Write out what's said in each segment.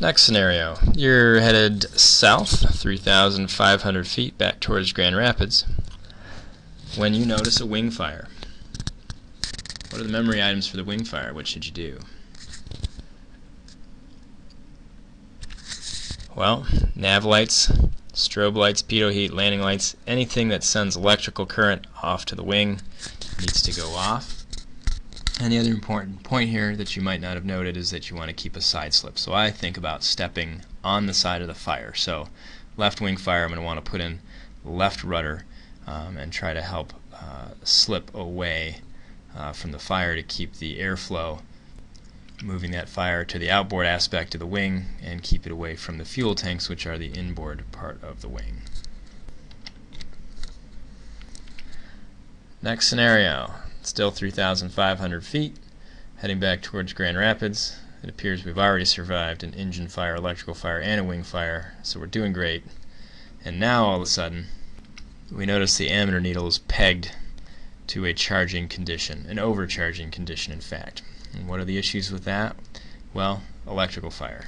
Next scenario, you're headed south 3,500 feet back towards Grand Rapids when you notice a wing fire. What are the memory items for the wing fire? What should you do? Well, nav lights, strobe lights, pitot heat, landing lights, anything that sends electrical current off to the wing needs to go off. And the other important point here that you might not have noted is that you want to keep a side slip. So I think about stepping on the side of the fire. So left wing fire, I'm going to want to put in left rudder and try to help slip away from the fire to keep the airflow, moving that fire to the outboard aspect of the wing and keep it away from the fuel tanks, which are the inboard part of the wing. Next scenario. Still 3,500 feet, heading back towards Grand Rapids. It appears we've already survived an engine fire, electrical fire, and a wing fire, so we're doing great. And now all of a sudden, we notice the ammeter needle is pegged to a charging condition, an overcharging condition in fact. And what are the issues with that? Well, electrical fire.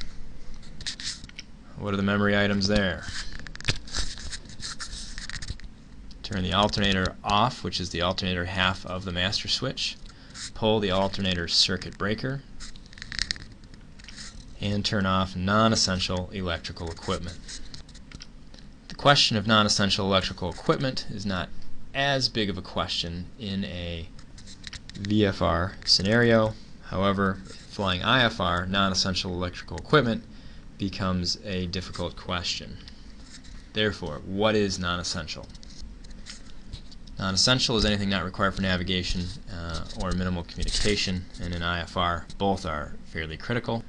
What are the memory items there? Turn the alternator off, which is the alternator half of the master switch. Pull the alternator circuit breaker. And turn off non-essential electrical equipment. The question of non-essential electrical equipment is not as big of a question in a VFR scenario. However, flying IFR, non-essential electrical equipment, becomes a difficult question. Therefore, what is non-essential? Non-essential is anything not required for navigation or minimal communication, and in IFR both are fairly critical.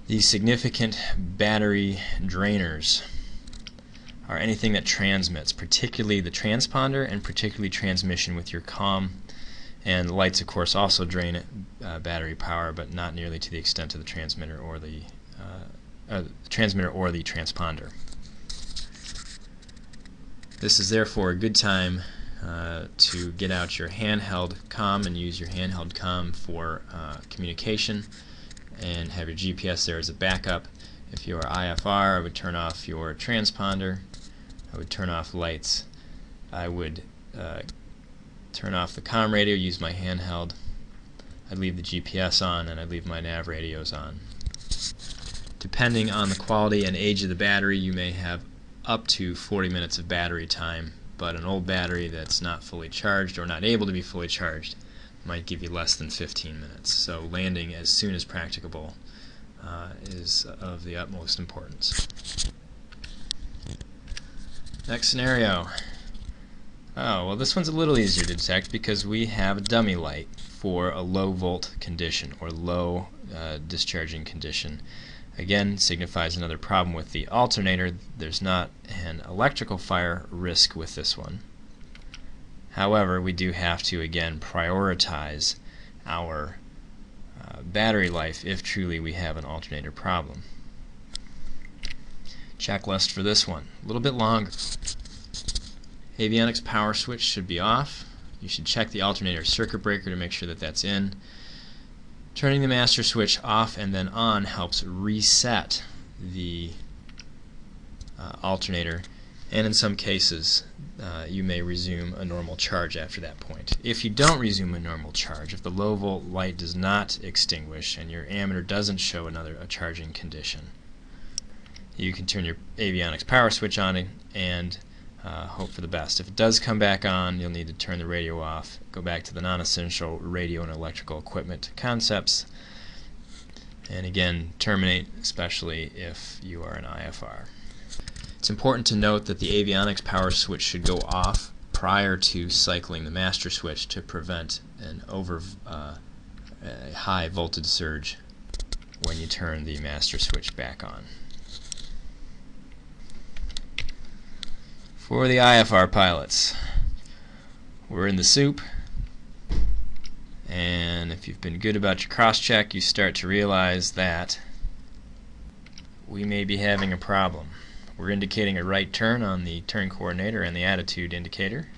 The significant battery drainers are anything that transmits, particularly the transponder and particularly transmission with your comm. And lights, of course, also drain battery power, but not nearly to the extent of the transmitter or the transponder. This is therefore a good time to get out your handheld comm and use your handheld comm for communication and have your GPS there as a backup. If you are IFR, I would turn off your transponder, I would turn off lights, I would turn off the comm radio, use my handheld, I'd leave the GPS on, and I'd leave my nav radios on. Depending on the quality and age of the battery, you may have up to 40 minutes of battery time, but an old battery that's not fully charged or not able to be fully charged might give you less than 15 minutes. So landing as soon as practicable is of the utmost importance. Next scenario. Oh, well, this one's a little easier to detect because we have a dummy light for a low volt condition or low discharging condition. Again, signifies another problem with the alternator. There's not an electrical fire risk with this one. However, we do have to again prioritize our battery life if truly we have an alternator problem. Checklist for this one, a little bit longer. Avionics power switch should be off. You should check the alternator circuit breaker to make sure that that's in. Turning the master switch off and then on helps reset the alternator, and in some cases you may resume a normal charge after that point. If you don't resume a normal charge, if the low volt light does not extinguish and your ammeter doesn't show a charging condition, you can turn your avionics power switch on and hope for the best. If it does come back on, you'll need to turn the radio off, go back to the non-essential radio and electrical equipment concepts, and again terminate, especially if you are an IFR. It's important to note that the avionics power switch should go off prior to cycling the master switch to prevent a high voltage surge when you turn the master switch back on. For the IFR pilots, we're in the soup, and if you've been good about your cross-check, you start to realize that we may be having a problem. We're indicating a right turn on the turn coordinator and the attitude indicator,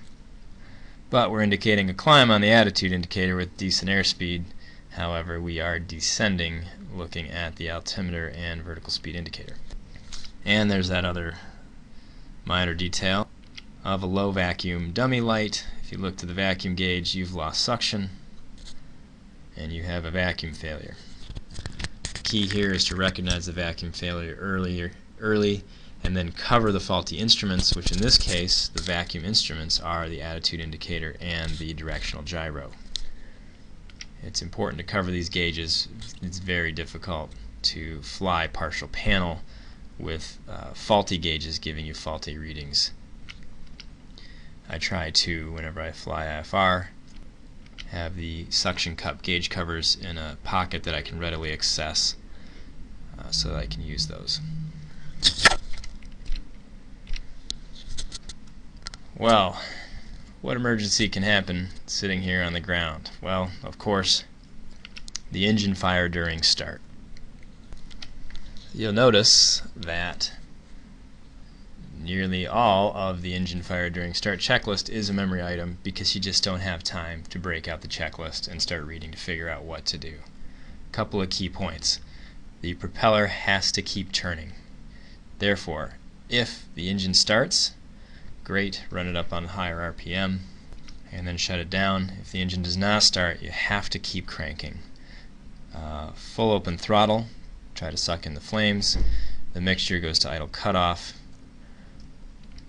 but we're indicating a climb on the attitude indicator with decent airspeed. However, we are descending looking at the altimeter and vertical speed indicator. And there's that other minor detail of a low vacuum dummy light. If you look to the vacuum gauge, you've lost suction and you have a vacuum failure. The key here is to recognize the vacuum failure early and then cover the faulty instruments, which in this case the vacuum instruments are the attitude indicator and the directional gyro. It's important to cover these gauges. It's very difficult to fly partial panel with faulty gauges giving you faulty readings. I try to, whenever I fly IFR, have the suction cup gauge covers in a pocket that I can readily access so that I can use those. Well, what emergency can happen sitting here on the ground? Well, of course, the engine fire during start. You'll notice that nearly all of the engine fire during start checklist is a memory item because you just don't have time to break out the checklist and start reading to figure out what to do. A couple of key points. The propeller has to keep turning. Therefore, if the engine starts, great, run it up on higher RPM and then shut it down. If the engine does not start, you have to keep cranking. Full open throttle, try to suck in the flames. The mixture goes to idle cutoff.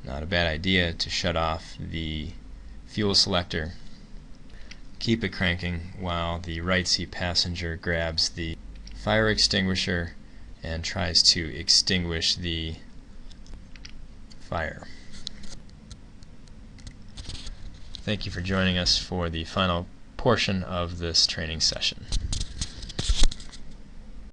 Not a bad idea to shut off the fuel selector. Keep it cranking while the right seat passenger grabs the fire extinguisher and tries to extinguish the fire. Thank you for joining us for the final portion of this training session.